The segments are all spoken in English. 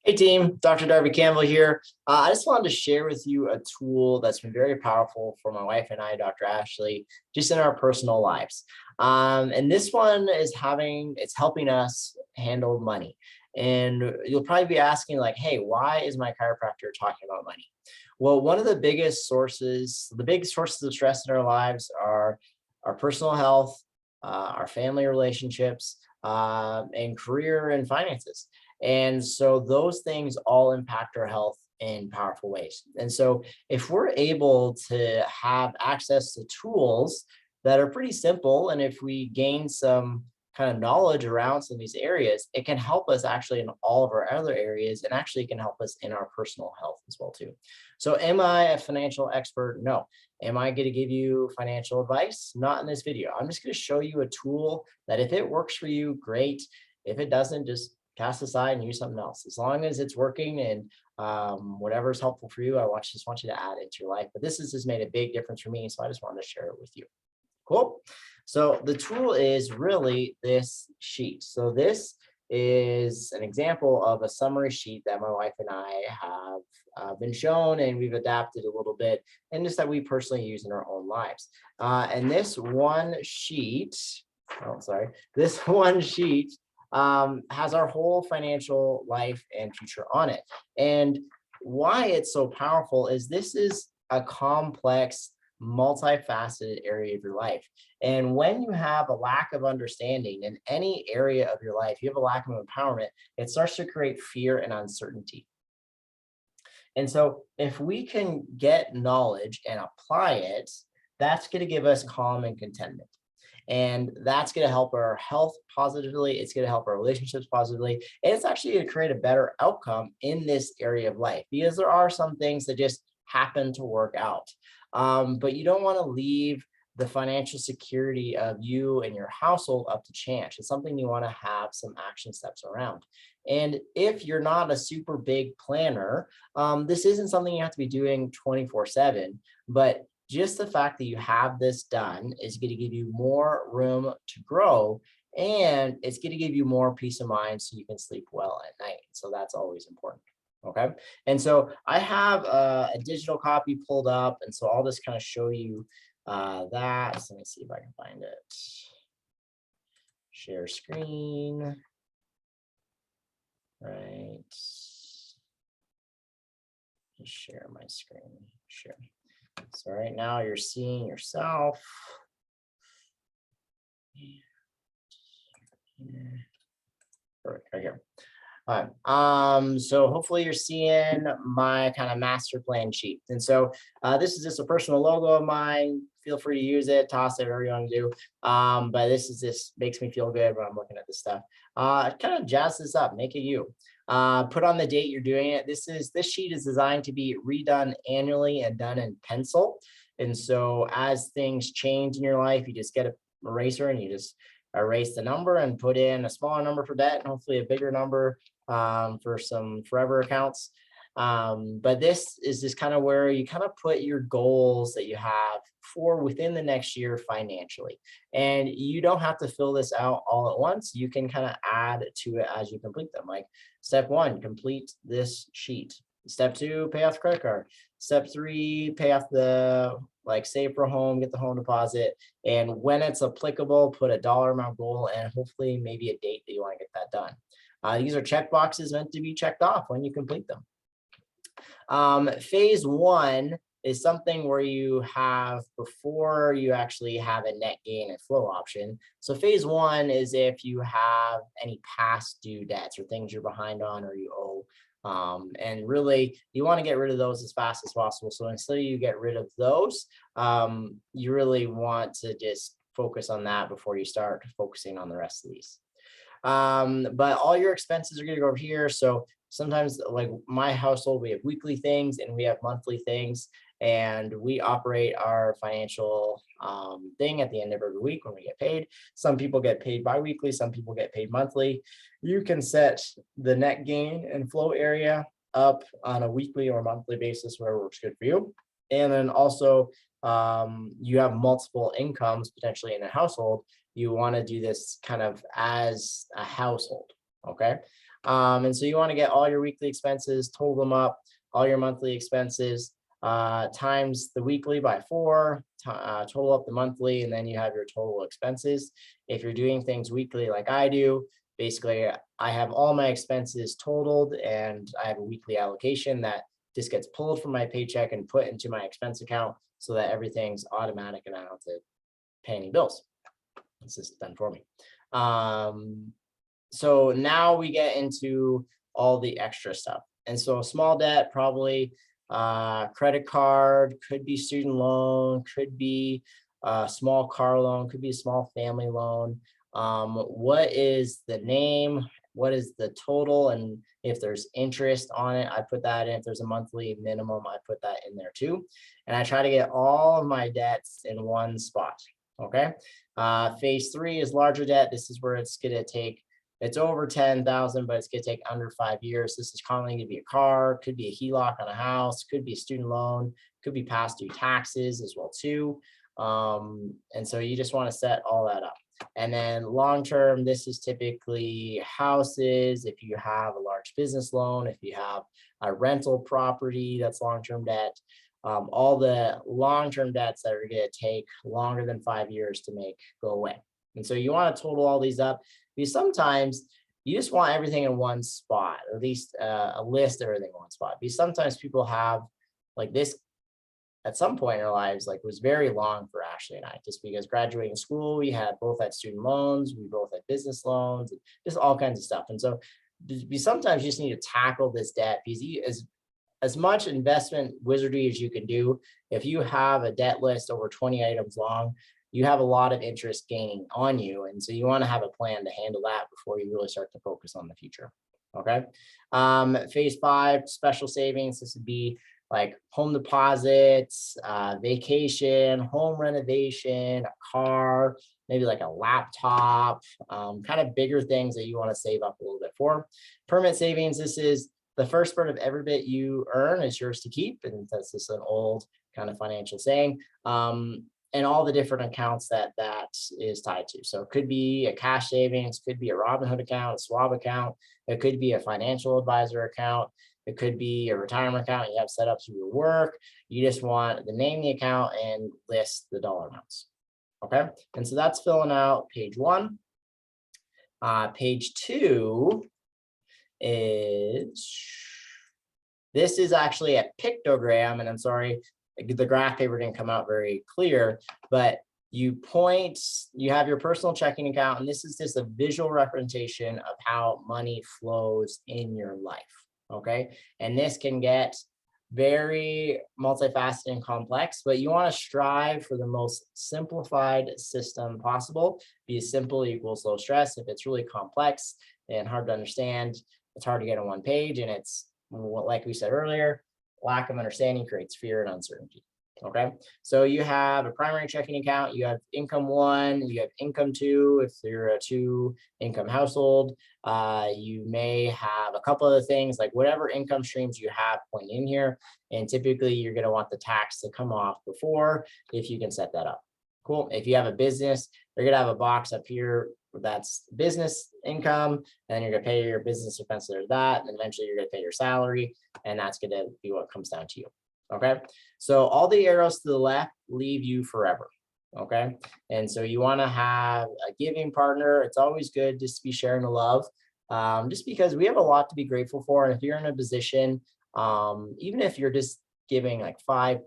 Hey team, Dr. Darby Campbell here. I just wanted to share with you a tool that's been very powerful for my wife and I, Dr. Ashley, just in our personal lives. And this one is it's helping us handle money. And you'll probably be asking like, hey, why is my chiropractor talking about money? Well, one of the big sources of stress in our lives are our personal health, our family relationships, and career and finances. And so those things all impact our health in powerful ways. And so if we're able to have access to tools that are pretty simple, and if we gain some kind of knowledge around some of these areas, it can help us actually in all of our other areas and actually can help us in our personal health as well too. So am I a financial expert? No. Am I going to give you financial advice? Not in this video. I'm just going to show you a tool that if it works for you, great. If it doesn't, just cast aside and use something else. As long as it's working and whatever is helpful for you, just want you to add into your life. But this has just made a big difference for me, so I just wanted to share it with you. Cool. So the tool is really this sheet. So this is an example of a summary sheet that my wife and I have been shown, and we've adapted a little bit, and just that we personally use in our own lives. And this one sheet, this one sheet has our whole financial life and future on it. And why it's so powerful is this is a complex, multifaceted area of your life. And when you have a lack of understanding in any area of your life, you have a lack of empowerment, it starts to create fear and uncertainty. And so if we can get knowledge and apply it, that's going to give us calm and contentment. And that's going to help our health positively. It's going to help our relationships positively. And it's actually going to create a better outcome in this area of life, because there are some things that just happen to work out. But you don't want to leave the financial security of you and your household up to chance. It's something you want to have some action steps around. And if you're not a super big planner, this isn't something you have to be doing 24/7, but just the fact that you have this done is going to give you more room to grow, and it's going to give you more peace of mind so you can sleep well at night. So that's always important. Okay. And so I have a digital copy pulled up, and so I'll just kind of show you that. So let me see if I can find it. Share screen. Right. Just share my screen. Share. So right now you're seeing yourself. Perfect, right here. All right. So hopefully you're seeing my kind of master plan sheet. And so this is just a personal logo of mine. Feel free to use it, toss it, whatever you want to do. But this makes me feel good when I'm looking at this stuff. Kind of jazz this up, make it you. Put on the date you're doing it. This sheet is designed to be redone annually and done in pencil. And so as things change in your life, you just get an eraser and you just erase the number and put in a smaller number for debt and hopefully a bigger number for some forever accounts. But this is just kind of where you kind of put your goals that you have for within the next year financially. And you don't have to fill this out all at once. You can kind of add to it as you complete them. Like step 1, complete this sheet. Step 2, pay off the credit card. Step 3, pay off save for a home, get the home deposit. And when it's applicable, put a dollar amount goal and hopefully maybe a date that you want to get that done. These are check boxes meant to be checked off when you complete them. Phase 1 is something where you have before you actually have a net gain and flow option. So phase 1 is if you have any past due debts or things you're behind on or you owe. And really, you want to get rid of those as fast as possible. So until you get rid of those, you really want to just focus on that before you start focusing on the rest of these. But all your expenses are going to go over here. So sometimes, like my household, we have weekly things and we have monthly things, and we operate our financial thing at the end of every week when we get paid. Some people get paid bi-weekly, some people get paid monthly. You can set the net gain and flow area up on a weekly or monthly basis, whatever works good for you. And then also you have multiple incomes potentially in a household. You want to do this kind of as a household. Okay. And so you want to get all your weekly expenses, total them up, all your monthly expenses, times the weekly by 4, total up the monthly, and then you have your total expenses. If you're doing things weekly like I do, basically I have all my expenses totaled and I have a weekly allocation that just gets pulled from my paycheck and put into my expense account so that everything's automatic and I don't have to pay any bills. It's just done for me. So now we get into all the extra stuff. And so small debt, probably credit card, could be student loan, could be a small car loan, could be a small family loan. What is the name? What is the total? And if there's interest on it, I put that in. If there's a monthly minimum, I put that in there too. And I try to get all of my debts in one spot. Okay. Phase 3 is larger debt. This is where it's going to take, it's over 10,000, but it's going to take under 5 years. This is commonly going to be a car, could be a HELOC on a house, could be a student loan, could be past due taxes as well too. And so you just want to set all that up. And then long term, this is typically houses. If you have a large business loan, if you have a rental property, that's long-term debt. All the long-term debts that are going to take longer than 5 years to make go away. And so you want to total all these up, because sometimes you just want everything in one spot, or at least a list of everything in one spot. Because sometimes people have like this at some point in our lives, like was very long for Ashley and I, just because graduating school, we both had student loans, we both had business loans, just all kinds of stuff. And so we sometimes just need to tackle this debt, because as much investment wizardry as you can do, if you have a debt list over 20 items long, you have a lot of interest gaining on you. And so you want to have a plan to handle that before you really start to focus on the future. Okay. Phase 5, special savings. This would be like home deposits, vacation, home renovation, a car, maybe like a laptop, kind of bigger things that you want to save up a little bit for. Permanent savings. This is the first part of every bit you earn is yours to keep. And that's just an old kind of financial saying. And all the different accounts that is tied to. So it could be a cash savings, could be a Robinhood account, a Schwab account. It could be a financial advisor account. It could be a retirement account you have set up through your work. You just want to name the account and list the dollar amounts. Okay. And so that's filling out page 1. Page 2 is, this is actually a pictogram, and I'm sorry, the graph paper didn't come out very clear, but you have your personal checking account, and this is just a visual representation of how money flows in your life. Okay. And this can get very multifaceted and complex, but you want to strive for the most simplified system possible. Be simple equals low stress. If it's really complex and hard to understand, it's hard to get on one page. And it's, like we said earlier, lack of understanding creates fear and uncertainty. Okay. So you have a primary checking account, you have income 1, you have income 2. If you're a 2-income household, you may have a couple of things, like whatever income streams you have point in here. And typically you're going to want the tax to come off before, if you can set that up. Cool. If you have a business, you're going to have a box up here that's business income, and then you're going to pay your business expenses or that, and eventually you're going to pay your salary, and that's going to be what comes down to you. Okay. So all the arrows to the left leave you forever. Okay. And so you want to have a giving partner. It's always good just to be sharing the love, just because we have a lot to be grateful for. And if you're in a position, even if you're just giving like $5,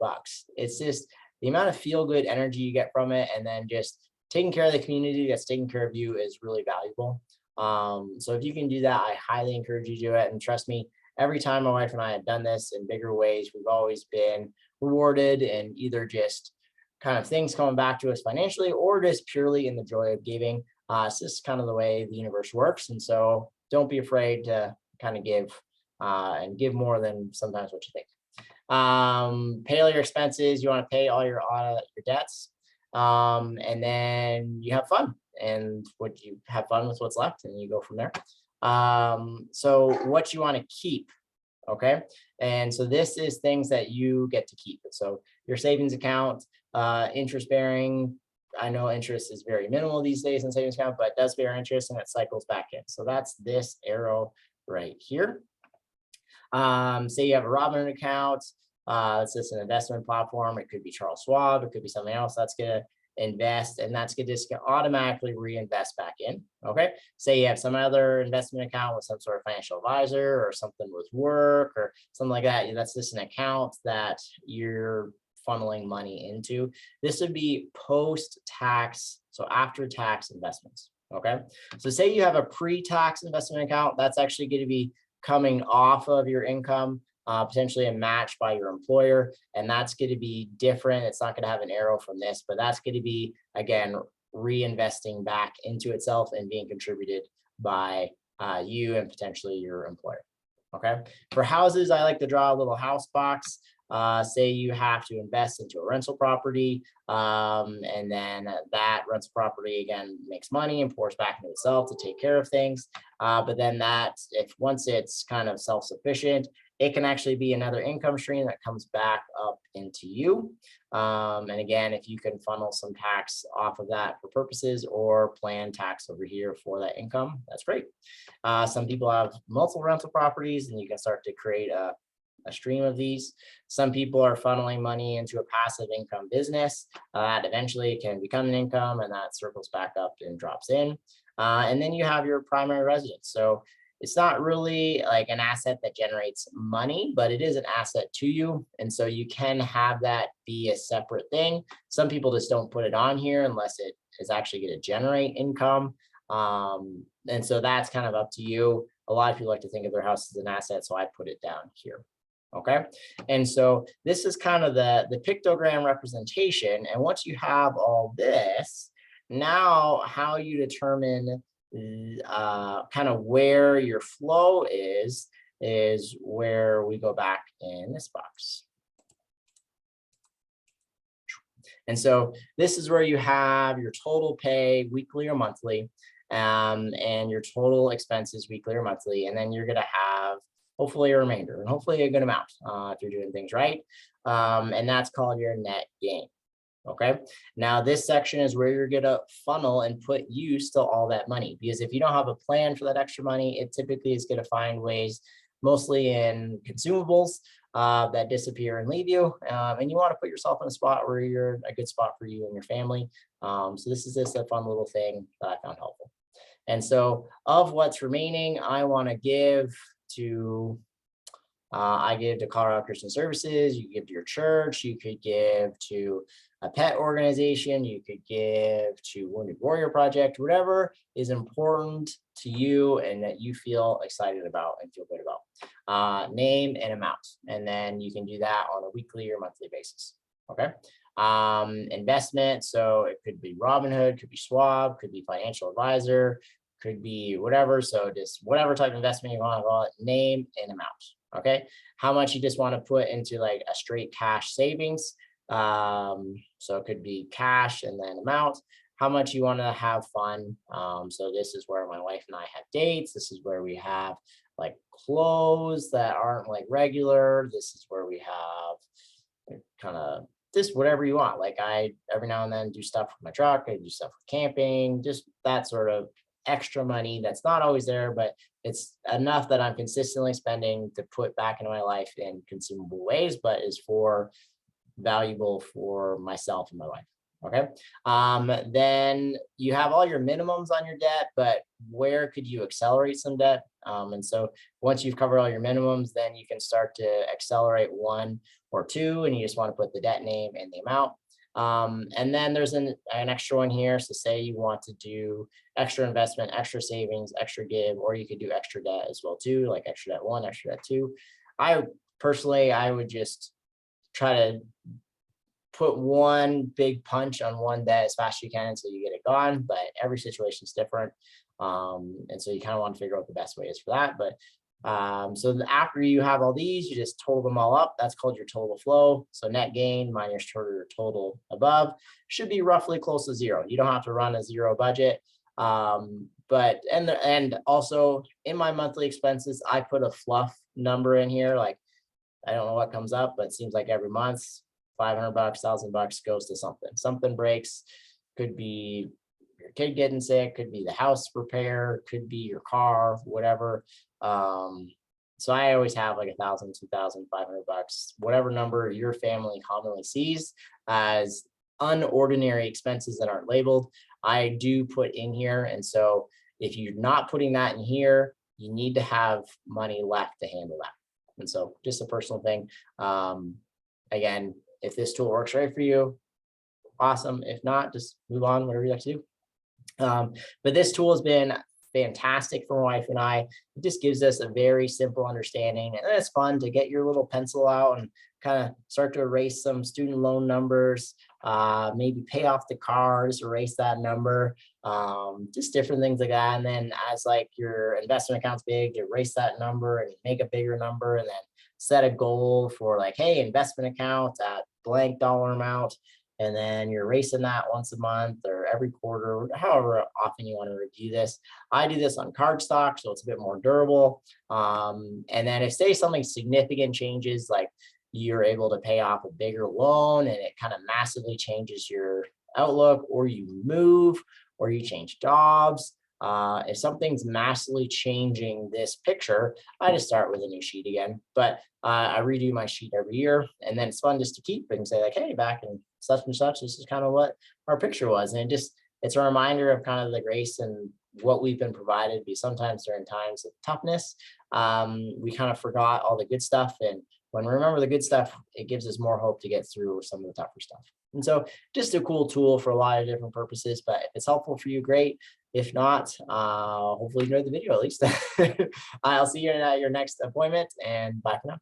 it's just the amount of feel good energy you get from it. And then just taking care of the community that's taking care of you is really valuable. So if you can do that, I highly encourage you to do it. And trust me, every time my wife and I have done this in bigger ways, we've always been rewarded, and either just kind of things coming back to us financially, or just purely in the joy of giving. It's just kind of the way the universe works. And so don't be afraid to kind of give, and give more than sometimes what you think. Pay all your expenses. You want to pay all your debts. And then you have fun, and what you have fun with what's left, and you go from there. So what you want to keep. Okay. And so this is things that you get to keep. So your savings account, interest bearing, I know interest is very minimal these days in savings account, but it does bear interest and it cycles back in. So that's this arrow right here. Say you have a Robinhood account. It's just an investment platform. It could be Charles Schwab. It could be something else that's going to invest, and that's going to just automatically reinvest back in. Okay. Say you have some other investment account with some sort of financial advisor or something with work or something like that. That's just an account that you're funneling money into. This would be post-tax, so after tax investments. Okay. So say you have a pre-tax investment account, that's actually going to be coming off of your income, potentially a match by your employer. And that's going to be different. It's not going to have an arrow from this, but that's going to be, again, reinvesting back into itself and being contributed by you and potentially your employer. Okay. For houses, I like to draw a little house box. Say you have to invest into a rental property, and then that rental property again makes money and pours back into itself to take care of things. But then that, if once it's kind of self-sufficient, it can actually be another income stream that comes back up into you. And again, if you can funnel some tax off of that for purposes or plan tax over here for that income, that's great. Some people have multiple rental properties and you can start to create a stream of these. Some people are funneling money into a passive income business that eventually can become an income and that circles back up and drops in. And then you have your primary residence. So it's not really like an asset that generates money, but it is an asset to you. And so you can have that be a separate thing. Some people just don't put it on here unless it is actually going to generate income. And so that's kind of up to you. A lot of people like to think of their house as an asset, so I put it down here. Okay. And so this is kind of the pictogram representation. And once you have all this, now how you determine kind of where your flow is where we go back in this box. And so this is where you have your total pay weekly or monthly, and your total expenses weekly or monthly. And then you're going to have hopefully a remainder and hopefully a good amount if you're doing things right. And that's called your net gain. Okay. Now this section is where you're going to funnel and put use to all that money, because if you don't have a plan for that extra money, it typically is going to find ways, mostly in consumables that disappear and leave you. And you want to put yourself in a spot where you're a good spot for you and your family. So this is just a fun little thing that I found helpful. And so of what's remaining, I want to give to I give to Colorado Christian Services, you give to your church, you could give to a pet organization, you could give to Wounded Warrior Project, whatever is important to you and that you feel excited about and feel good about. Name and amount, and then you can do that on a weekly or monthly basis. Okay. Investment, so it could be Robinhood, could be Schwab, could be financial advisor, could be whatever. So just whatever type of investment you want to call it, name and amount. Okay. How much you just want to put into like a straight cash savings. So it could be cash and then amount. How much you want to have fun. So this is where my wife and I have dates. This is where we have like clothes that aren't like regular. This is where we have kind of just whatever you want. Like I every now and then do stuff with my truck. I do stuff with camping, just that sort of extra money that's not always there, but it's enough that I'm consistently spending to put back into my life in consumable ways, but is valuable for myself and my life. Okay. Then you have all your minimums on your debt, but where could you accelerate some debt? And so once you've covered all your minimums, then you can start to accelerate one or two, and you just want to put the debt name and the amount. And then there's an extra one here. So say you want to do extra investment, extra savings, extra give, or you could do extra debt as well too, like extra debt 1, extra debt 2. I would just try to put one big punch on one debt as fast as you can until you get it gone, but every situation is different. And so you kind of want to figure out the best way is for that. But so after you have all these, you just total them all up. That's called your total flow. So net gain minus your total above should be roughly close to zero. You don't have to run a zero budget. But also in my monthly expenses, I put a fluff number in here. Like, I don't know what comes up, but it seems like every month, $500, $1,000 goes to something. Something breaks. Could be your kid getting sick, could be the house repair, could be your car, whatever. Um, so I always have like 1,000, 2,000, $500, whatever number your family commonly sees as unordinary expenses that aren't labeled. I do put in here. And so if you're not putting that in here, you need to have money left to handle that. And so just a personal thing. Um, Again, if this tool works right for you, awesome. If not, just move on, whatever you like to do. But this tool has been fantastic for my wife and I. It just gives us a very simple understanding, and it's fun to get your little pencil out and kind of start to erase some student loan numbers, maybe pay off the car, just erase that number, just different things like that. And then as like your investment account's big, erase that number and make a bigger number, and then set a goal for like, hey, investment account at blank dollar amount, and then you're racing that once a month or every quarter, however often you want to review this. I do this on cardstock, so it's a bit more durable. And then if say something significant changes, like you're able to pay off a bigger loan and it kind of massively changes your outlook, or you move, or you change jobs. If something's massively changing this picture, I just start with a new sheet again. But I redo my sheet every year, and then it's fun just to keep and say like, hey, back in such and such, this is kind of what our picture was, and it's a reminder of kind of the grace and what we've been provided. Because sometimes during times of toughness, we kind of forgot all the good stuff, and when we remember the good stuff, it gives us more hope to get through some of the tougher stuff. And so just a cool tool for a lot of different purposes. But if it's helpful for you, great. If not, hopefully you enjoyed the video at least. I'll see you at your next appointment, and bye for now.